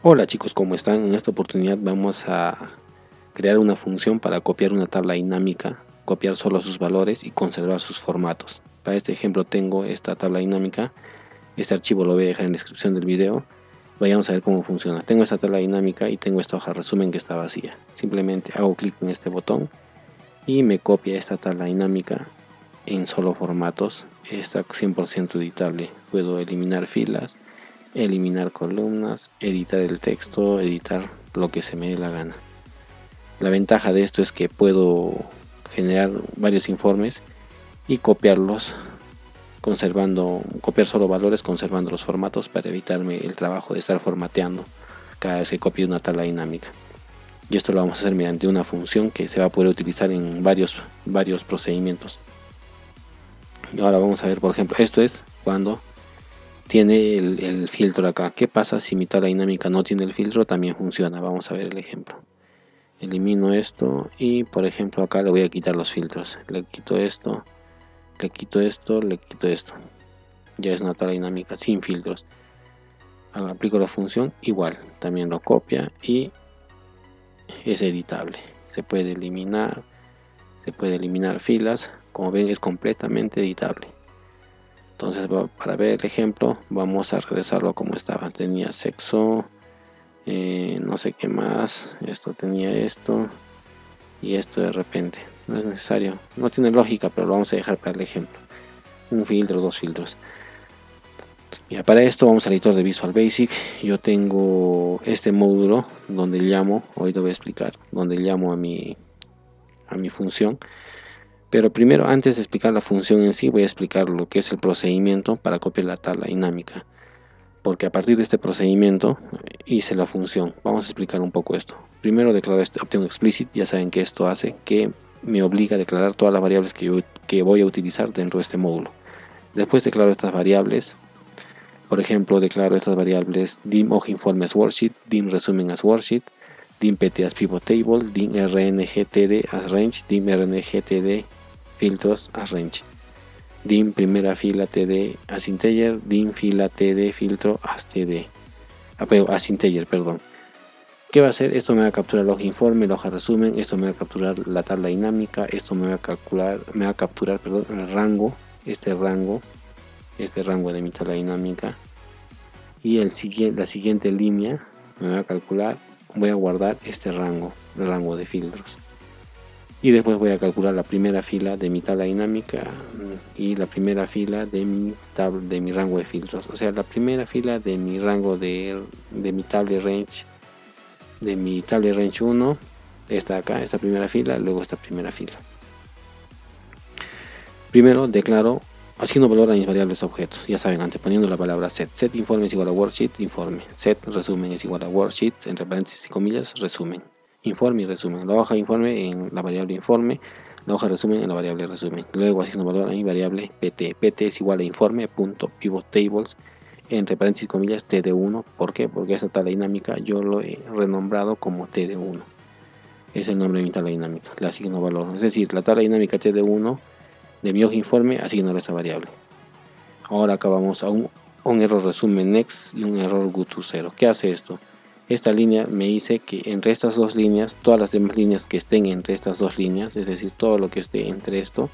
Hola chicos, ¿cómo están? En esta oportunidad vamos a crear una función para copiar una tabla dinámica, copiar solo sus valores y conservar sus formatos. Para este ejemplo tengo esta tabla dinámica, este archivo lo voy a dejar en la descripción del video. Vayamos a ver cómo funciona. Tengo esta tabla dinámica y tengo esta hoja resumen que está vacía. Simplemente hago clic en este botón y me copia esta tabla dinámica en solo formatos. Está 100% editable. Puedo eliminar filas, eliminar columnas, editar el texto, editar lo que se me dé la gana. La ventaja de esto es que puedo generar varios informes y copiarlos copiar solo valores conservando los formatos para evitarme el trabajo de estar formateando cada vez que copio una tabla dinámica. Y esto lo vamos a hacer mediante una función que se va a poder utilizar en varios procedimientos. Y ahora vamos a ver, por ejemplo, esto es cuando tiene el filtro acá. ¿Qué pasa si mi tabla dinámica no tiene el filtro? También funciona. Vamos a ver el ejemplo. Elimino esto y por ejemplo acá le voy a quitar los filtros. Le quito esto, le quito esto, le quito esto. Ya es una tabla dinámica sin filtros. Ahora aplico la función, igual, también lo copia y es editable. Se puede eliminar filas. Como ven, es completamente editable. Entonces, para ver el ejemplo, vamos a regresarlo como estaba. Tenía sexo, no sé qué más, esto tenía esto y esto de repente. No es necesario, no tiene lógica, pero lo vamos a dejar para el ejemplo. Un filtro, dos filtros. Mira, para esto vamos al editor de Visual Basic. Yo tengo este módulo donde llamo, hoy te voy a explicar, donde llamo a mi función. Pero primero, antes de explicar la función en sí, voy a explicar lo que es el procedimiento para copiar la tabla dinámica. Porque a partir de este procedimiento hice la función. Vamos a explicar un poco esto. Primero declaro este option explicit. Ya saben que esto hace que me obliga a declarar todas las variables que voy a utilizar dentro de este módulo. Después declaro estas variables. Por ejemplo, declaro estas variables dim hoja informe as worksheet, dim resumen as worksheet, dim pt as pivot table, dim rngtd as range, dim rngtd filtros as range, dim primera fila td as integer, dim fila td filtro as td, as integer, perdón. ¿Qué va a hacer? Esto me va a capturar la hoja informe, la hoja resumen, esto me va a capturar la tabla dinámica, esto me va a capturar el rango, este rango de mi tabla dinámica, y la siguiente línea me va a calcular, voy a guardar este rango, el rango de filtros, y después voy a calcular la primera fila de mi tabla dinámica y la primera fila de mi rango de filtros, o sea, la primera fila de mi rango de mi table range, 1, esta acá, esta primera fila, luego esta primera fila. Primero declaro, asigno valor a mis variables objetos, ya saben, anteponiendo la palabra set. Set informe es igual a worksheet, informe. Set resumen es igual a worksheet, entre paréntesis y comillas, resumen. Informe y resumen. La hoja informe en la variable informe, la hoja resumen en la variable resumen. Luego asigno valor a mi variable pt. Pt es igual a informe.pivotTables, entre paréntesis y comillas, td1. ¿Por qué? Porque esta tabla dinámica yo lo he renombrado como td1. Es el nombre de mi tabla dinámica. Le asigno valor. Es decir, la tabla dinámica td1 de mi hoja informe asignar esta variable. Ahora acá vamos a un error resumen next y un error go to 0. ¿Qué hace esto? Esta línea me dice que entre estas dos líneas, todas las demás líneas que estén entre estas dos líneas, es decir, todo lo que esté entre esto,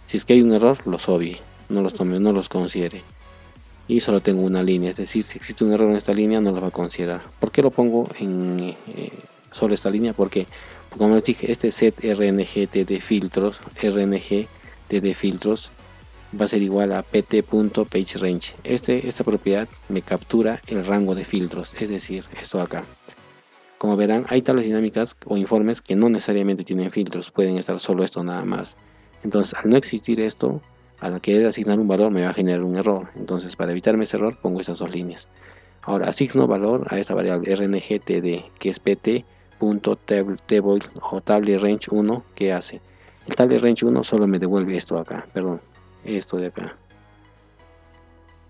si es que hay un error, los obvie, no los tome, no los considere. Y solo tengo una línea, es decir, si existe un error en esta línea, no lo va a considerar. ¿Por qué lo pongo en solo esta línea? Porque, como les dije, este set rngtd filtros, rngtd filtros va a ser igual a pt.pageRange. Esta propiedad me captura el rango de filtros, es decir, esto acá. Como verán, hay tablas dinámicas o informes que no necesariamente tienen filtros, pueden estar solo esto nada más. Entonces, al no existir esto, al querer asignar un valor me va a generar un error. Entonces, para evitarme ese error, pongo estas dos líneas. Ahora, asigno valor a esta variable rngtd, que es pt.table o table range 1, que hace. El table range 1 solo me devuelve esto acá, perdón, esto de acá.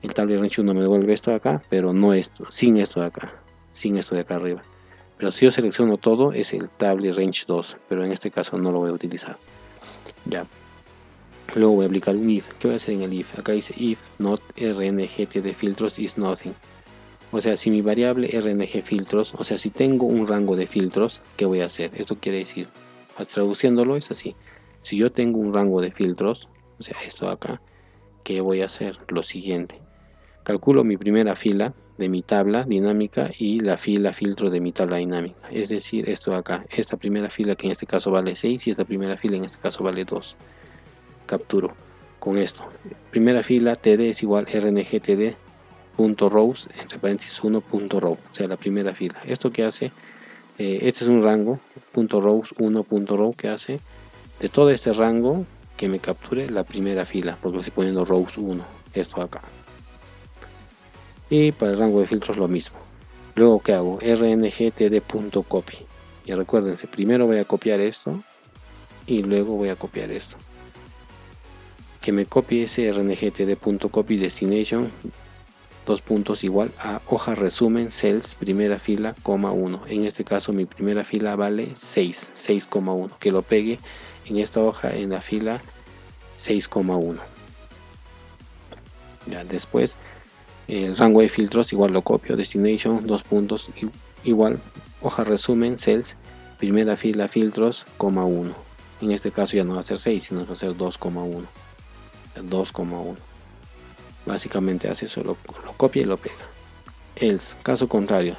El table range 1 me devuelve esto de acá, pero no esto, sin esto de acá, sin esto de acá arriba. Pero si yo selecciono todo, es el table range 2, pero en este caso no lo voy a utilizar. Ya. Luego voy a aplicar un if. ¿Qué voy a hacer en el if? Acá dice if not rngtd filtros is nothing. O sea, si mi variable rng filtros, o sea, si tengo un rango de filtros, ¿qué voy a hacer? Esto quiere decir, traduciéndolo es así. Si yo tengo un rango de filtros, o sea, esto acá, ¿qué voy a hacer? Lo siguiente. Calculo mi primera fila de mi tabla dinámica y la fila filtro de mi tabla dinámica. Es decir, esto acá, esta primera fila que en este caso vale 6 y esta primera fila en este caso vale 2. Capturo con esto. Primera fila td es igual rngtd.rows entre paréntesis 1.row, o sea, la primera fila. Esto que hace, este es un rango, .rows 1.row, que hace de todo este rango que me capture la primera fila, porque lo estoy poniendo rows 1, esto acá. Y para el rango de filtros lo mismo. Luego, ¿qué hago? rngtd.copy. Y recuérdense, primero voy a copiar esto y luego voy a copiar esto. Que me copie ese rngtd.copy destination, dos puntos, igual a hoja resumen cells primera fila, coma 1. En este caso mi primera fila vale 6, 6,1. Que lo pegue en esta hoja en la fila 6,1. Ya después el rango de filtros igual lo copio, destination, dos puntos, igual hoja resumen cells primera fila filtros, coma 1. En este caso ya no va a ser 6, sino va a ser 2,1. 2,1. Básicamente hace eso, lo copia y lo pega. Else, caso contrario,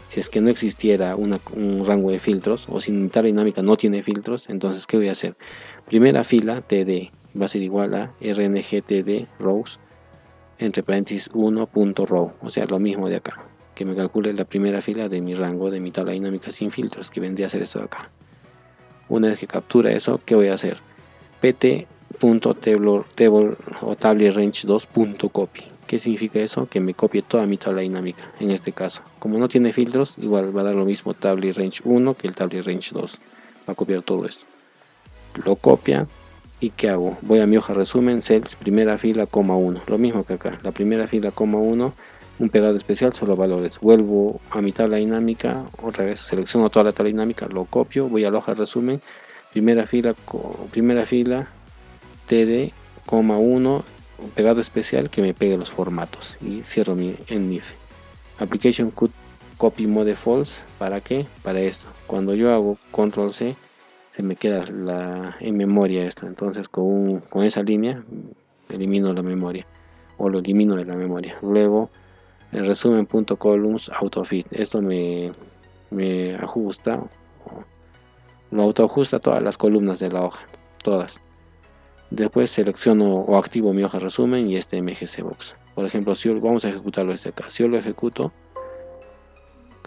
si es que no existiera un rango de filtros, o si mi tabla dinámica no tiene filtros, entonces ¿qué voy a hacer? Primera fila td va a ser igual a rngtd rows entre paréntesis 1.row, o sea, lo mismo de acá, que me calcule la primera fila de mi rango de mi tabla dinámica sin filtros, que vendría a ser esto de acá. Una vez que captura eso, ¿qué voy a hacer? pt.table o table range 2.copy. ¿Qué significa eso? Que me copie toda mi tabla dinámica. En este caso, como no tiene filtros, igual va a dar lo mismo table range 1 que el table range 2. Va a copiar todo esto. Lo copia y ¿qué hago? Voy a mi hoja resumen, cells, primera fila, coma 1. Lo mismo que acá. La primera fila, coma 1, un pegado especial, solo valores. Vuelvo a mi tabla dinámica, otra vez selecciono toda la tabla dinámica, lo copio, voy a la hoja resumen, primera fila, td, 1, un pegado especial que me pegue los formatos y cierro mi if. Application could copy mode false. ¿Para qué? Para esto. Cuando yo hago control C, se me queda en memoria esto. Entonces con esa línea elimino la memoria o lo elimino de la memoria. Luego el resumen.columns autofit. Esto me ajusta, lo autoajusta todas las columnas de la hoja, todas. Después selecciono o activo mi hoja resumen y este mgcbox. Por ejemplo, si vamos a ejecutarlo acá. Si yo lo ejecuto,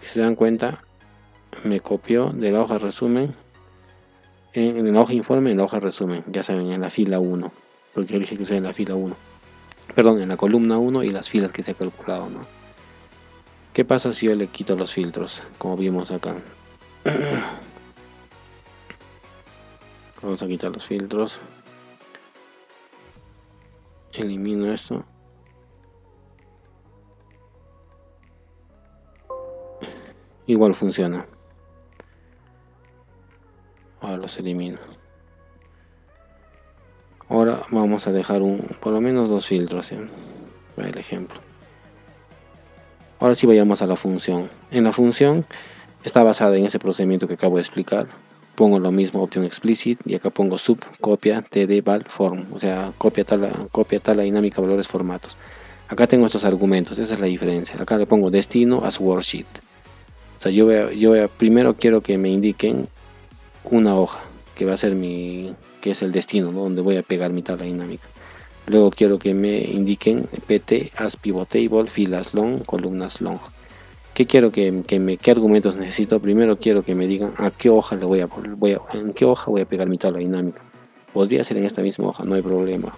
si se dan cuenta, me copió de la hoja resumen en la hoja informe, en la hoja resumen, ya saben, en la fila 1, porque yo dije que sea en la fila 1, perdón, en la columna 1 y las filas que se ha calculado, ¿no? ¿Qué pasa si yo le quito los filtros? Como vimos acá. Vamos a quitar los filtros. Elimino esto. Igual funciona. Ahora los elimino. Ahora vamos a dejar por lo menos dos filtros, ¿eh? Para el ejemplo. Ahora sí vayamos a la función. En la función está basada en ese procedimiento que acabo de explicar. Pongo lo mismo, opción explicit, y acá pongo sub, copia, td, val, form, o sea, copia tabla dinámica, valores, formatos. Acá tengo estos argumentos, esa es la diferencia. Acá le pongo destino as worksheet. O sea, yo primero quiero que me indiquen una hoja, que va a ser que es el destino, ¿no? Donde voy a pegar mi tabla dinámica. Luego quiero que me indiquen pt as pivot table, filas long, columnas long. ¿Qué quiero qué argumentos necesito? Primero quiero que me digan a qué hoja en qué hoja voy a pegar mi tabla dinámica. Podría ser en esta misma hoja, no hay problema.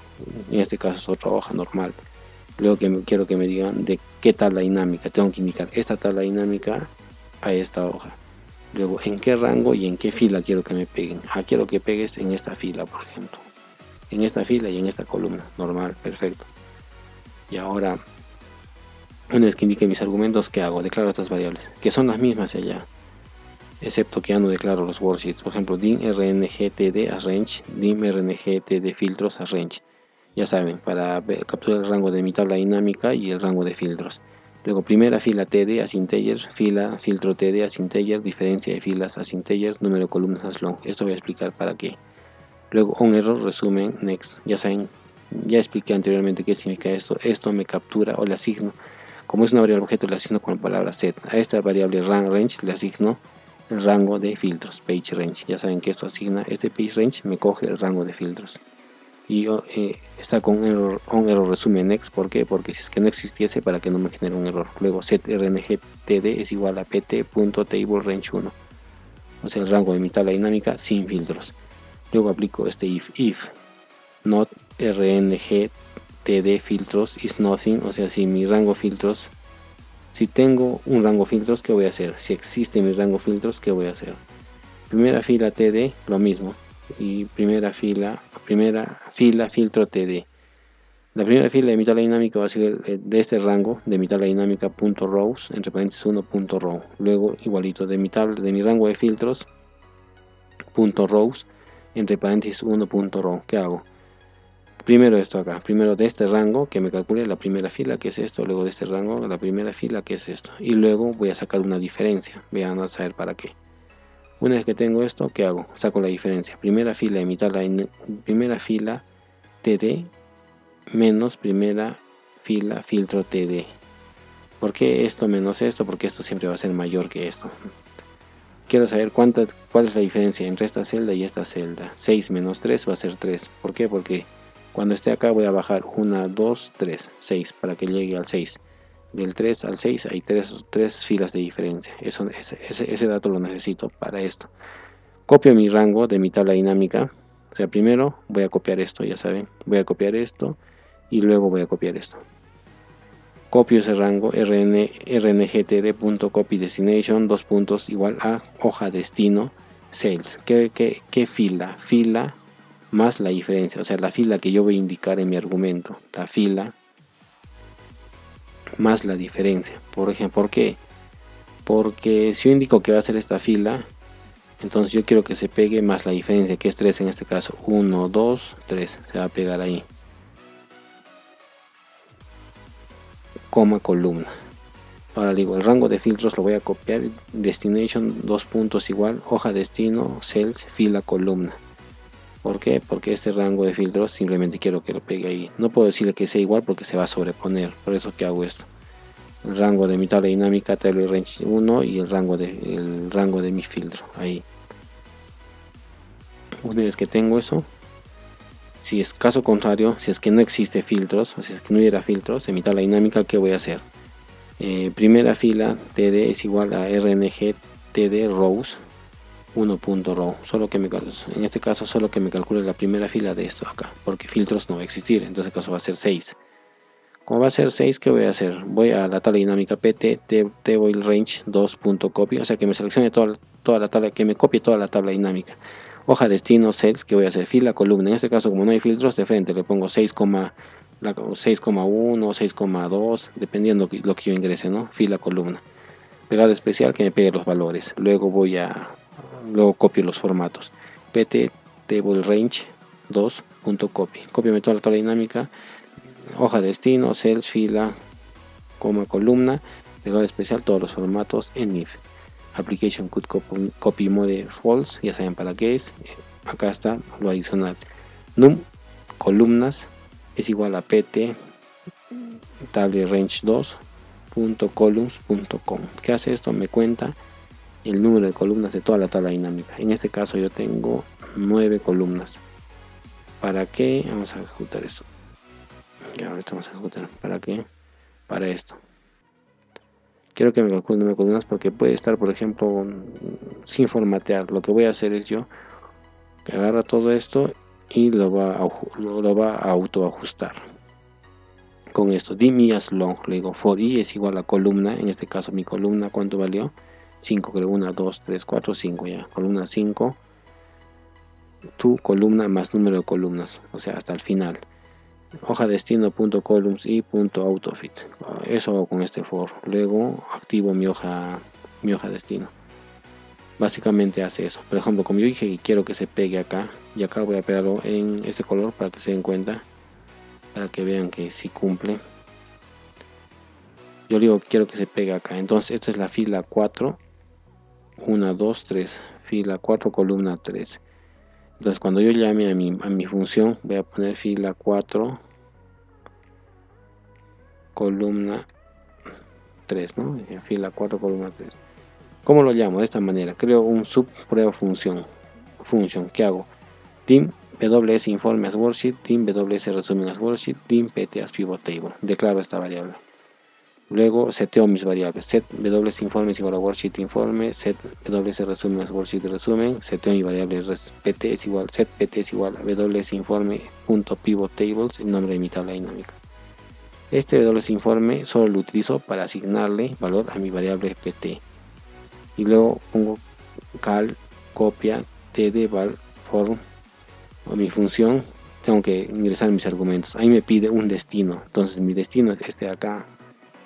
En este caso es otra hoja normal. Luego quiero que me digan de qué tabla dinámica. Tengo que indicar esta tabla dinámica a esta hoja. Luego en qué rango y en qué fila quiero que me peguen. Quiero que pegues en esta fila, por ejemplo. En esta fila y en esta columna. Normal, perfecto. Y ahora, una vez que indique mis argumentos, ¿qué hago? Declaro estas variables, que son las mismas allá. excepto que ya no declaro los worksheets. Por ejemplo, dim rngtd arrange, dim rngtd filtros arrange. Ya saben, para capturar el rango de mi tabla dinámica y el rango de filtros. Luego primera fila td as integer, fila filtro td as integer, diferencia de filas as integer, número de columnas as long. Esto voy a explicar para qué. Luego on error, resumen, next. Ya saben, ya expliqué anteriormente qué significa esto. Esto me captura o le asigno. Como es una variable objeto, le asigno con la palabra set. A esta variable range le asigno el rango de filtros, page range. Ya saben que esto asigna, este page range me coge el rango de filtros. Y está con on error resume next. ¿Por qué? Porque si es que no existiese, para que no me genere un error. Luego set rngtd es igual a pt.table range 1, o sea el rango de mi tabla dinámica sin filtros. Luego aplico este if not rngtd filtros is nothing, o sea si mi rango filtros, si tengo un rango filtros, ¿qué voy a hacer? Si existe mi rango filtros, ¿qué voy a hacer? Primera fila td, lo mismo, y primera fila filtro td. La primera fila de mi tabla dinámica va a ser de este rango de mi tabla dinámica punto rows, entre paréntesis 1 punto row. Luego igualito de mi rango de filtros punto rows, entre paréntesis 1 punto row. ¿Qué hago? Primero esto acá, primero de este rango que me calcule la primera fila, que es esto, luego de este rango la primera fila, que es esto, y luego voy a sacar una diferencia. Vean a saber para qué. Una vez que tengo esto, ¿qué hago? Saco la diferencia. Primera fila de mi tabla, primera fila td menos primera fila filtro td. ¿Por qué esto menos esto? Porque esto siempre va a ser mayor que esto. Quiero saber cuál es la diferencia entre esta celda y esta celda. 6 menos 3 va a ser 3. ¿Por qué? Porque cuando esté acá voy a bajar 1, 2, 3, 6 para que llegue al 6. Del 3 al 6 hay 3 filas de diferencia. Ese dato lo necesito para esto. Copio mi rango de mi tabla dinámica. O sea, primero voy a copiar esto, ya saben. Voy a copiar esto y luego voy a copiar esto. Copio ese rango rngtd.copy destination, dos puntos, igual a hoja destino sales. ¿Qué fila? Fila más la diferencia, o sea, la fila que yo voy a indicar en mi argumento. La fila más la diferencia. Por ejemplo, ¿por qué? Porque si yo indico que va a ser esta fila, entonces yo quiero que se pegue más la diferencia, que es 3 en este caso. 1, 2, 3. Se va a pegar ahí. Coma, columna. Ahora digo, el rango de filtros lo voy a copiar. Destination, dos puntos igual. Hoja destino, cells, fila, columna. ¿Por qué? Porque este rango de filtros simplemente quiero que lo pegue ahí. No puedo decirle que sea igual porque se va a sobreponer. Por eso que hago esto. El rango de mi tabla dinámica, table range 1 y el rango de mi filtro. Ahí. Una vez que tengo eso, si es caso contrario, si es que no existe filtros, o si es que no hubiera filtros en mi tabla dinámica, ¿qué voy a hacer? Primera fila td es igual a rng td rows 1.row, en este caso solo que me calcule la primera fila de esto acá, porque filtros no va a existir, entonces el caso va a ser 6. Como va a ser 6, ¿qué voy a hacer? Voy a la tabla dinámica pt table range 2.copy, o sea que me seleccione toda la tabla, que me copie toda la tabla dinámica. Hoja destino cells, que voy a hacer fila, columna. En este caso, como no hay filtros, de frente le pongo 6,1, 6,2, dependiendo lo que yo ingrese, ¿no? Fila, columna. Pegado especial que me pegue los valores. Luego copio los formatos. pt table range 2.copy. Cópiame toda la tabla dinámica. Hoja destino, cells, fila, columna. Pegado especial, todos los formatos en if. Application could copy mode false, ya saben para qué es. Acá está lo adicional. Num columnas es igual a pt table range 2.columns.com. ¿Qué hace esto? Me cuenta el número de columnas de toda la tabla dinámica. En este caso yo tengo 9 columnas. ¿Para qué? Vamos a ejecutar esto. Ya ahorita vamos a ejecutar. ¿Para qué? Para esto. Quiero que me calcule el número de columnas porque puede estar, por ejemplo, sin formatear. Lo que voy a hacer es yo que agarra todo esto y lo va a autoajustar. Con esto, dim as long, le digo for i es igual a columna. En este caso, mi columna, ¿cuánto valió? 5, creo. 1, 2, 3, 4, 5 ya. Columna 5. Tu columna más número de columnas, o sea, hasta el final. Hoja destino.columns y .autofit. Eso hago con este for. Luego activo mi hoja destino. Básicamente hace eso. Por ejemplo, como yo dije que quiero que se pegue acá, y acá voy a pegarlo en este color para que se den cuenta, para que vean que sí cumple. Yo digo quiero que se pegue acá. Entonces esta es la fila 4, 1, 2, 3, fila 4, columna 3. Entonces cuando yo llame a mi función, voy a poner fila 4, columna 3, ¿no? Fila 4, columna 3. ¿Cómo lo llamo? De esta manera. Creo un subprueba función. ¿Qué hago? Dim ws informe as worksheet, dim ws resumen as worksheet, dim pt as pivot table. Declaro esta variable. Luego seteo mis variables. Set ws informe es igual a worksheet informe, set ws resumen as worksheet resumen, seteo mi variable pt es igual, set pt es igual a ws informe punto pivot tables, el nombre de mi tabla dinámica. Este ws informe solo lo utilizo para asignarle valor a mi variable pt. Y luego pongo cal copia td val form o mi función. Tengo que ingresar mis argumentos. Ahí me pide un destino. Entonces mi destino es este de acá,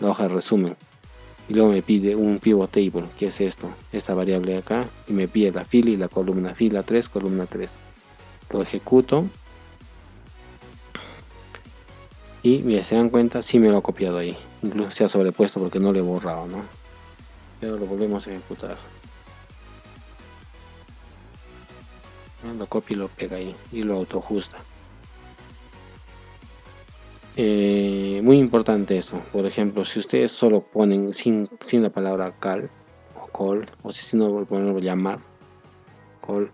la hoja de resumen. Y luego me pide un pivot table, que es esto, esta variable de acá. Y me pide la fila y la columna, fila 3, columna 3. Lo ejecuto. Y mira, se dan cuenta, sí me lo ha copiado ahí. Incluso se ha sobrepuesto porque no lo he borrado, ¿no? Pero lo volvemos a ejecutar. Lo copia y lo pega ahí y lo autoajusta. Muy importante esto. Por ejemplo, si ustedes solo ponen sin la palabra cal o call, o si no ponen llamar call,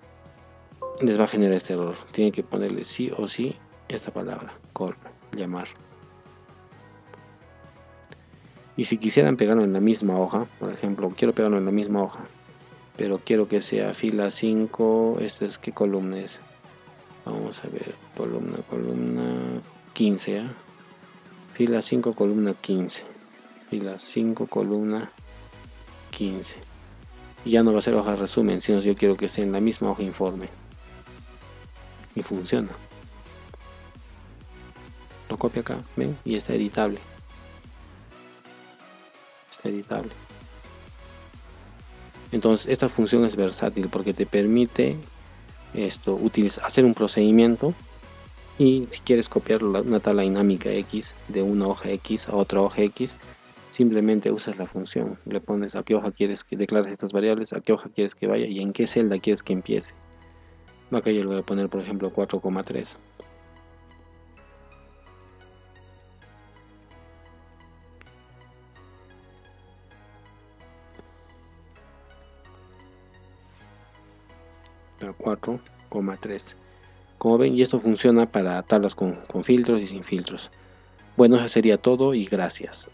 les va a generar este error. Tienen que ponerle sí o sí esta palabra call, llamar. Y si quisieran pegarlo en la misma hoja, por ejemplo, quiero pegarlo en la misma hoja, pero quiero que sea fila 5, esto es qué columna es. Vamos a ver, columna 15, ¿eh? Fila 5, columna 15. Fila 5, columna 15. Y ya no va a ser hoja resumen, sino yo quiero que esté en la misma hoja informe. Y funciona. Lo copio acá, ven, y está editable. Está editable. Entonces esta función es versátil porque te permite hacer un procedimiento. Y si quieres copiar una tabla dinámica X de una hoja X a otra hoja X, simplemente usas la función. Le pones a qué hoja quieres que declares estas variables, a qué hoja quieres que vaya y en qué celda quieres que empiece. Acá yo le voy a poner, por ejemplo, 4,3. La 4,3. Como ven, y esto funciona para tablas con filtros y sin filtros. Bueno, eso sería todo y gracias.